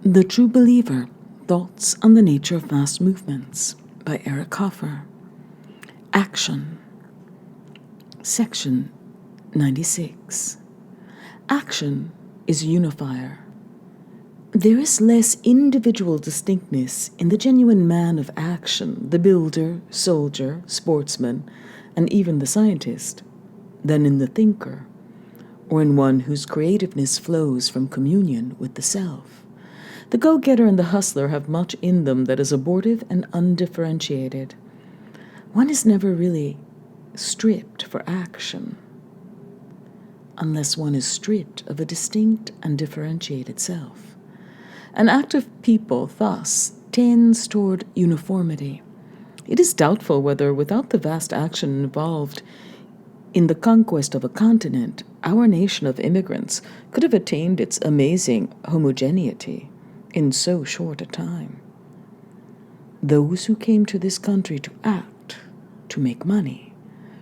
The True Believer, Thoughts on the Nature of Mass Movements by Eric Hoffer. Action. Section 96. Action is a unifier. There is less individual distinctness in the genuine man of action, the builder, soldier, sportsman, and even the scientist, than in the thinker, or in one whose creativeness flows from communion with the self. The go-getter and the hustler have much in them that is abortive and undifferentiated. One is never really stripped for action, unless one is stripped of a distinct and differentiated self. An active people thus tends toward uniformity. It is doubtful whether, without the vast action involved in the conquest of a continent, our nation of immigrants could have attained its amazing homogeneity in so short a time. Those who came to this country to act, to make money,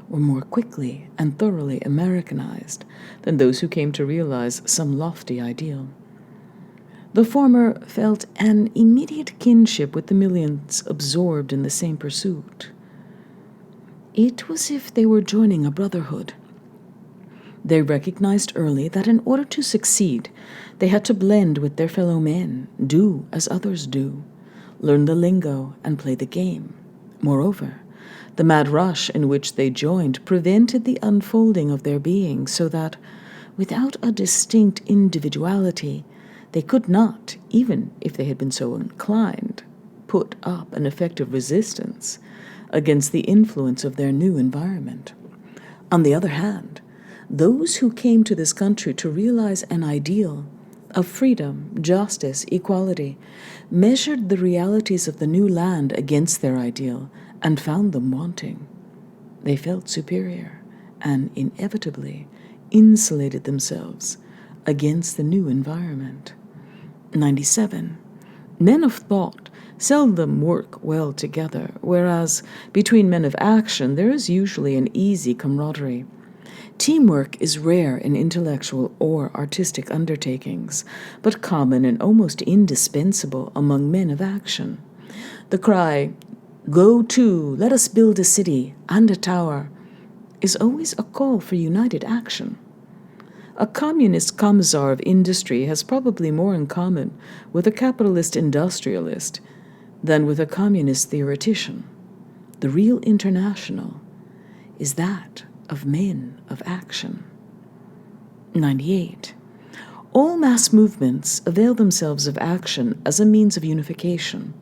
were more quickly and thoroughly Americanized than those who came to realize some lofty ideal. The former felt an immediate kinship with the millions absorbed in the same pursuit. It was as if they were joining a brotherhood. They recognized early that in order to succeed, they had to blend with their fellow men, do as others do, learn the lingo, and play the game. Moreover, the mad rush in which they joined prevented the unfolding of their being, so that, without a distinct individuality, they could not, even if they had been so inclined, put up an effective resistance against the influence of their new environment. On the other hand, those who came to this country to realize an ideal of freedom, justice, equality, measured the realities of the new land against their ideal and found them wanting. They felt superior and inevitably insulated themselves against the new environment. 97. Men of thought seldom work well together, whereas between men of action there is usually an easy camaraderie. Teamwork is rare in intellectual or artistic undertakings, but common and almost indispensable among men of action. The cry, "Go to, let us build a city and a tower," is always a call for united action. A communist commissar of industry has probably more in common with a capitalist industrialist than with a communist theoretician. The real international is that of men of action. 98. All mass movements avail themselves of action as a means of unification.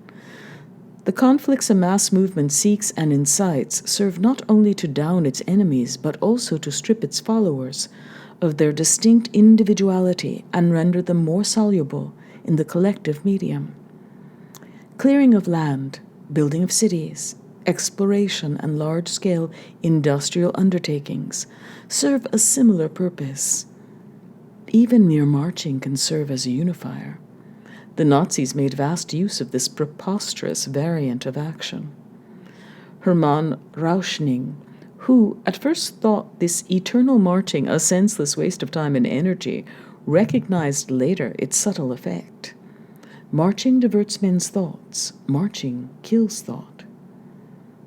The conflicts a mass movement seeks and incites serve not only to down its enemies, but also to strip its followers of their distinct individuality and render them more soluble in the collective medium. Clearing of land, building of cities, exploration, and large-scale industrial undertakings serve a similar purpose. Even mere marching can serve as a unifier. The Nazis made vast use of this preposterous variant of action. Hermann Rauschning, who at first thought this eternal marching a senseless waste of time and energy, recognized later its subtle effect. Marching diverts men's thoughts. Marching kills thought.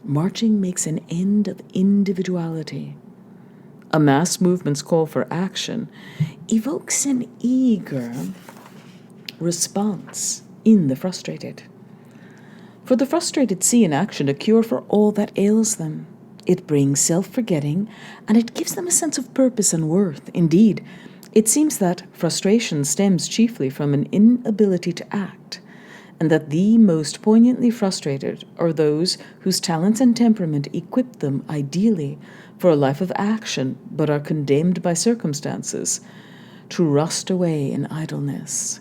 Marching makes an end of individuality. A mass movement's call for action evokes an eager response in the frustrated. For the frustrated see in action a cure for all that ails them. It brings self-forgetting, and it gives them a sense of purpose and worth. Indeed, it seems that frustration stems chiefly from an inability to act, and that the most poignantly frustrated are those whose talents and temperament equip them ideally for a life of action, but are condemned by circumstances to rust away in idleness.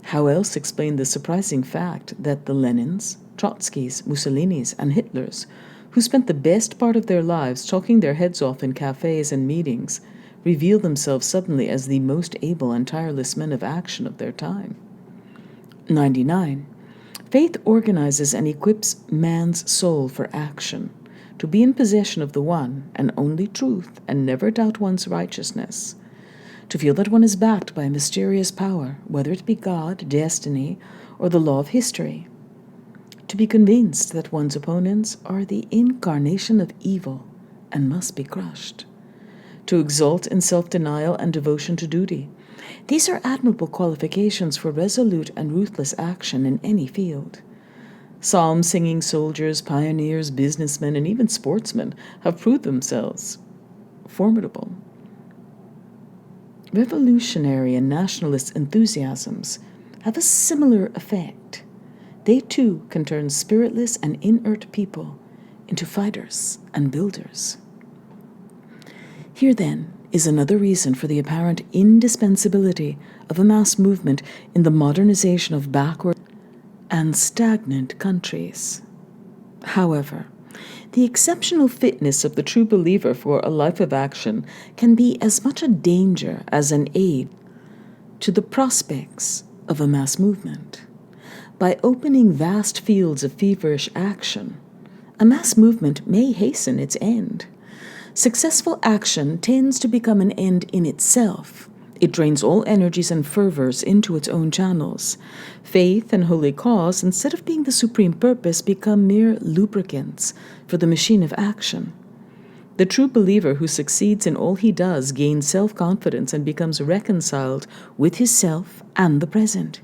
How else explain the surprising fact that the Lenins, Trotskys, Mussolinis, and Hitlers, who spent the best part of their lives talking their heads off in cafes and meetings, reveal themselves suddenly as the most able and tireless men of action of their time? 99. Faith organizes and equips man's soul for action, to be in possession of the one and only truth and never doubt one's righteousness. to feel that one is backed by a mysterious power, whether it be God, destiny, or the law of history. To be convinced that one's opponents are the incarnation of evil and must be crushed. To exult in self-denial and devotion to duty. These are admirable qualifications for resolute and ruthless action in any field. Psalm-singing soldiers, pioneers, businessmen, and even sportsmen have proved themselves formidable. Revolutionary and nationalist enthusiasms have a similar effect. They too can turn spiritless and inert people into fighters and builders. Here then is another reason for the apparent indispensability of a mass movement in the modernization of backward and stagnant countries. However, the exceptional fitness of the true believer for a life of action can be as much a danger as an aid to the prospects of a mass movement. By opening vast fields of feverish action, a mass movement may hasten its end. Successful action tends to become an end in itself. It drains all energies and fervors into its own channels. Faith and holy cause, instead of being the supreme purpose, become mere lubricants for the machine of action. The true believer who succeeds in all he does gains self-confidence and becomes reconciled with his self and the present.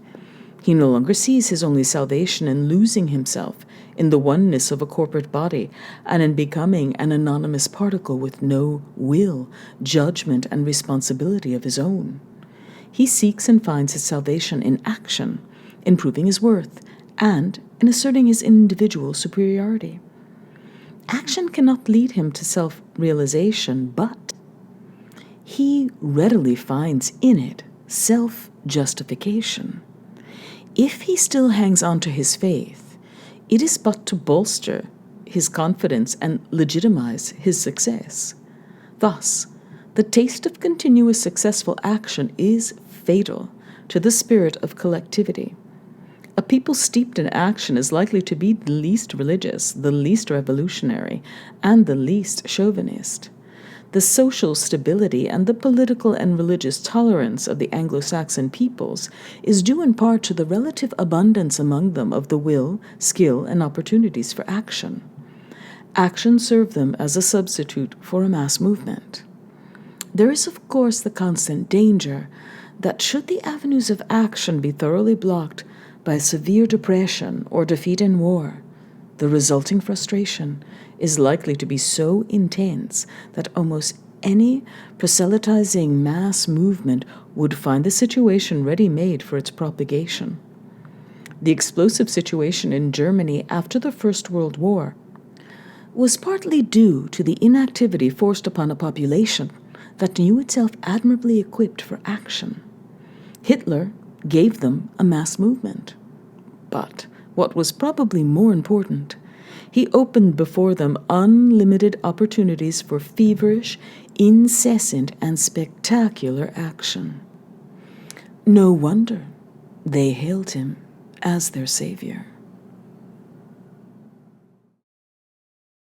He no longer sees his only salvation in losing himself in the oneness of a corporate body and in becoming an anonymous particle with no will, judgment, and responsibility of his own. He seeks and finds his salvation in action, in proving his worth, and in asserting his individual superiority. Action cannot lead him to self-realization, but he readily finds in it self-justification. If he still hangs on to his faith, it is but to bolster his confidence and legitimize his success. Thus, the taste of continuous successful action is fatal to the spirit of collectivity. A people steeped in action is likely to be the least religious, the least revolutionary, and the least chauvinist. The social stability and the political and religious tolerance of the Anglo-Saxon peoples is due in part to the relative abundance among them of the will, skill, and opportunities for action. Action served them as a substitute for a mass movement. There is, of course, the constant danger that should the avenues of action be thoroughly blocked by severe depression or defeat in war, the resulting frustration is likely to be so intense that almost any proselytizing mass movement would find the situation ready-made for its propagation. The explosive situation in Germany after the First World War was partly due to the inactivity forced upon a population that knew itself admirably equipped for action. Hitler gave them a mass movement. But what was probably more important, he opened before them unlimited opportunities for feverish, incessant, and spectacular action. No wonder they hailed him as their savior.